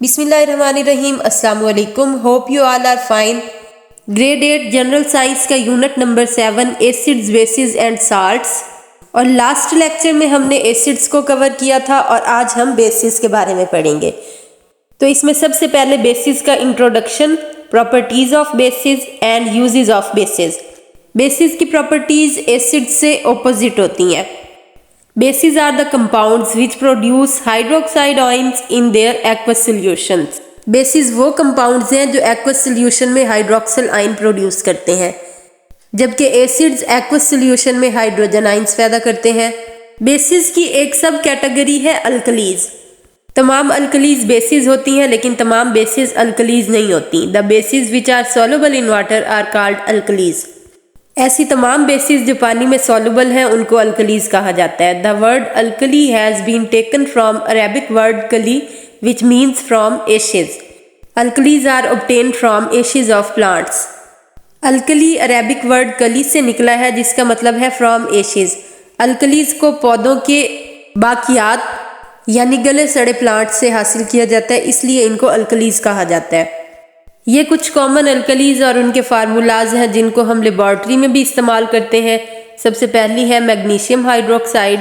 बिस्मिल्लाहिर्रहमानिर्रहीम। अस्सलाम वालेकुम। Hope you all are fine. Grade 8 general science का unit number 7 acids bases and salts. और लास्ट लेक्चर में हमने एसिड्स को कवर किया था और आज हम बेसिस के बारे में पढ़ेंगे। तो इसमें सबसे पहले बेसिस का introduction, properties of basis and uses of basis. Basis की प्रॉपर्टीज एसिड से ऑपोजिट होती हैं। Bases are the compounds which produce hydroxide ions in their aqueous solutions. Bases वो compounds हैं जो aqueous solution में हाइड्रोक्सिल आयन प्रोड्यूस करते हैं, जबकि एसिड्स aqueous solution में हाइड्रोजन आयन्स पैदा करते हैं। बेसिस की एक सब कैटेगरी है अल्कलीज। तमाम अल्कलीज बेसिस होती हैं, लेकिन तमाम बेसिस अल्कलीज नहीं होती। The bases which are soluble in water are called alkalis. ऐसी तमाम बेसिस जो पानी में सॉल्युबल हैं उनको अल्कलीज कहा जाता है। The word alkali has been taken from Arabic word कली which means from ashes. Alkalis are obtained from ashes of plants. Alkali Arabic word कली से निकला है जिसका मतलब है फ्रॉम एशेज। अल्कलीज को पौधों के बाकियात यानी गले सड़े प्लांट से हासिल किया जाता है, इसलिए इनको अल्कलीज कहा जाता है। ये कुछ कॉमन अल्कलीज और उनके फार्मूलाज हैं जिनको हम लेबॉर्ट्री में भी इस्तेमाल करते हैं। सबसे पहली है magnesium hydroxide,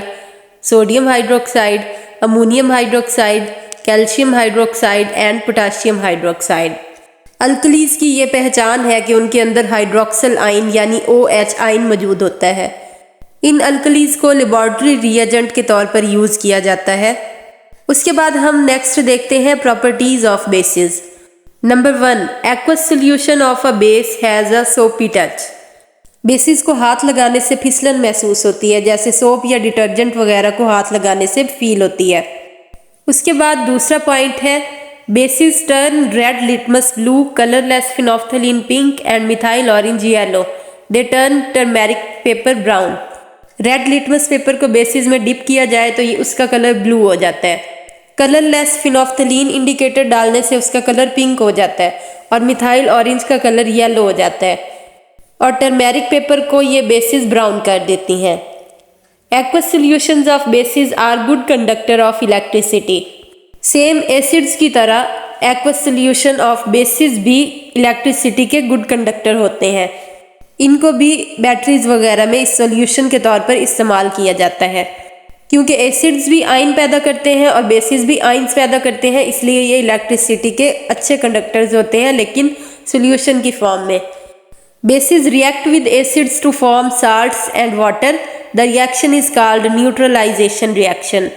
sodium hydroxide, ammonium hydroxide, calcium hydroxide and potassium hydroxide. Alkalis की ये पहचान है कि उनके अंदर हाइड्रोक्सिल आयन यानी OH आयन मौजूद होता है। इन अल्कलीज को लेबॉर्ट्री रिएजेंट के तौर पर यूज़ किया जाता है। उसके बाद हम नेक्स्ट देखते हैं properties of basis. Number 1, aqueous solution of a base has a सोपी टच। बेसिस को हाथ लगाने से फिसलन महसूस होती है, जैसे सोप या डिटर्जेंट वगैरह को हाथ लगाने से फील होती है। उसके बाद दूसरा पॉइंट है basis turn red litmus blue, colourless phenolphthalein pink and methyl orange yellow. They turn turmeric paper brown. Red litmus paper को बेसिस में डिप किया जाए तो ये उसका कलर ब्लू हो जाता है। कलरलेस फिनोल्फथलीन इंडिकेटर डालने से उसका कलर पिंक हो जाता है और मिथाइल ऑरेंज का कलर येलो हो जाता है। और टर्मेरिक पेपर को ये बेसिस ब्राउन कर देती हैं। Aqueous solutions of bases are good conductor of electricity. Same acids की तरह एक्वस सॉल्यूशन ऑफ बेसिस भी इलेक्ट्रिसिटी के गुड कंडक्टर होते हैं। इनको भी बैटरीज वगैरह में इस सॉल्यूशन के तौर पर इस्तेमाल किया जाता है। क्योंकि एसिड्स भी आयन पैदा करते हैं और बेसिस भी आयन्स पैदा करते हैं, इसलिए ये इलेक्ट्रिसिटी के अच्छे कंडक्टर्स होते हैं, लेकिन सॉल्यूशन की फॉर्म में। Bases react with acids to form salts and water. The reaction is called neutralisation reaction.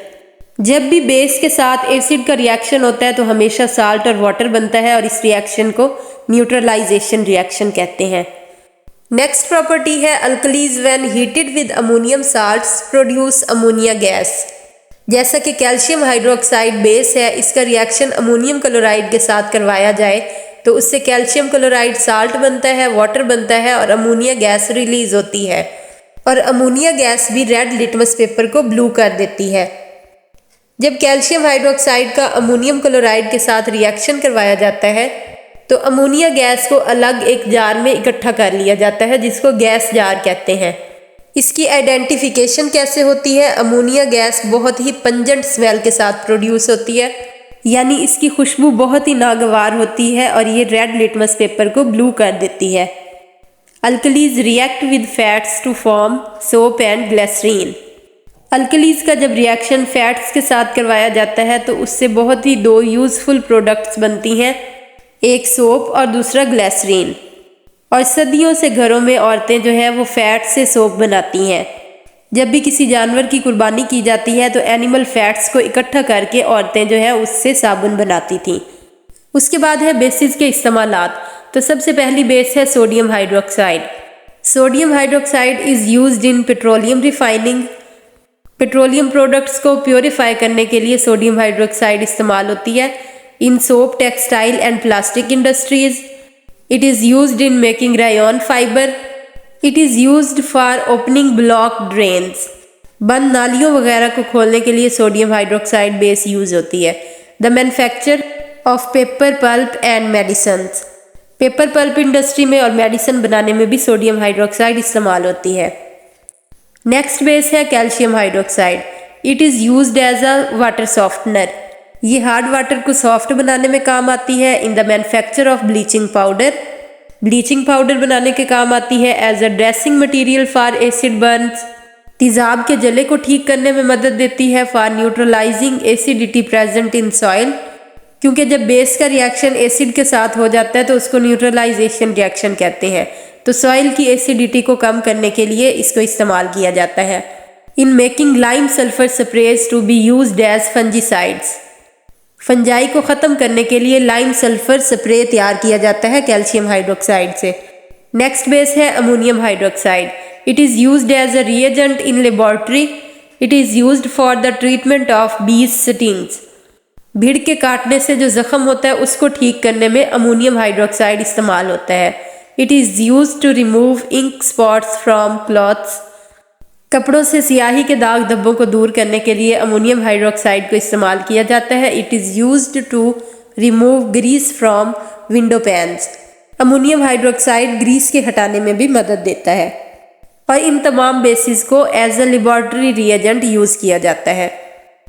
जब भी बेस के साथ एसिड का रिएक्शन होता है तो हमेशा साल्ट और वाटर बनता है और इस रिएक्शन को न्यूट्रलाइजेशन रिएक्शन कहते हैं। नेक्स्ट प्रॉपर्टी है alkalis when heated with ammonium salts produce ammonia gas. जैसा कि कैल्शियम हाइड्रोक्साइड बेस है, इसका रिएक्शन अमोनियम क्लोराइड के साथ करवाया जाए तो उससे कैल्शियम क्लोराइड साल्ट बनता है, वाटर बनता है और अमोनिया गैस रिलीज होती है। और अमोनिया गैस भी रेड लिटमस पेपर को ब्लू कर देती है। जब कैल्शियम हाइड्रोक्साइड का अमोनियम क्लोराइड के साथ रिएक्शन करवाया जाता है तो अमोनिया गैस को अलग एक जार में इकट्ठा कर लिया जाता है, जिसको गैस जार कहते हैं। इसकी आइडेंटिफिकेशन कैसे होती है? अमोनिया गैस बहुत ही पंजेंट स्मेल के साथ प्रोड्यूस होती है, यानी इसकी खुशबू बहुत ही नागवार होती है और ये रेड लिटमस पेपर को ब्लू कर देती है। Alkalis react with fats to form soap and glycerine. Alkalis का जब रिएक्शन फैट्स के साथ करवाया जाता है तो उससे बहुत ही दो यूजफुल प्रोडक्ट्स बनती हैं, एक सोप और दूसरा ग्लिसरीन। और सदियों से घरों में औरतें जो है वो फैट से सोप बनाती हैं। जब भी किसी जानवर की कुर्बानी की जाती है तो एनिमल फैट्स को इकट्ठा करके औरतें जो है उससे साबुन बनाती थीं। उसके बाद है बेसिस के इस्तेमालात। तो सबसे पहली बेस है sodium hydroxide. Sodium hydroxide is used in petroleum refining. Petroleum products को प्योरीफाई करने के लिए सोडियम हाइड्रोक्साइड इस्तेमाल होती है। In soap, textile and plastic industries, it is used in making rayon fiber. It is used for opening blocked drains. बंद नालियों वगैरह को खोलने के लिए सोडियम हाइड्रोक्साइड बेस यूज होती है। The manufacture of paper pulp and medicines. Paper pulp industry में और मेडिसिन बनाने में भी सोडियम हाइड्रोक्साइड इस्तेमाल होती है। नेक्स्ट बेस है calcium hydroxide. It is used as a water softener. ये हार्ड वाटर को सॉफ्ट बनाने में काम आती है। In the manufacture of bleaching powder, bleaching powder बनाने के काम आती है। As a dressing material for acid burns, तेजाब के जले को ठीक करने में मदद देती है। For neutralising acidity present in soil, क्योंकि जब बेस का रिएक्शन एसिड के साथ हो जाता है तो उसको न्यूट्रलाइजेशन रिएक्शन कहते हैं। तो सॉइल की एसिडिटी को कम करने के लिए इसको इस्तेमाल किया जाता है। In making lime sulphur sprays to be used as fungicides, fungi को ख़त्म करने के लिए लाइम सल्फर स्प्रे तैयार किया जाता है कैल्शियम हाइड्रोक्साइड से। नेक्स्ट बेस है ammonium hydroxide. It is used as a reagent in laboratory. It is used for the treatment of bee stings, भीड़ के काटने से जो जख्म होता है उसको ठीक करने में अमोनियम हाइड्रोक्साइड इस्तेमाल होता है। It is used to remove ink spots from clothes, कपड़ों से स्याही के दाग धब्बों को दूर करने के लिए अमोनियम हाइड्रोक्साइड को इस्तेमाल किया जाता है। It is used to remove grease from window panes, ammonium hydroxide grease के हटाने में भी मदद देता है। और इन तमाम बेसिस को as a laboratory reagent use किया जाता है।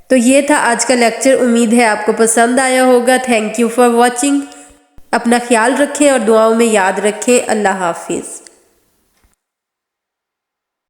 तो ये था आज का लेक्चर। उम्मीद है आपको पसंद आया होगा। Thank you for watching. अपना ख्याल रखें और दुआओं में याद रखें। अल्लाह हाफिज़।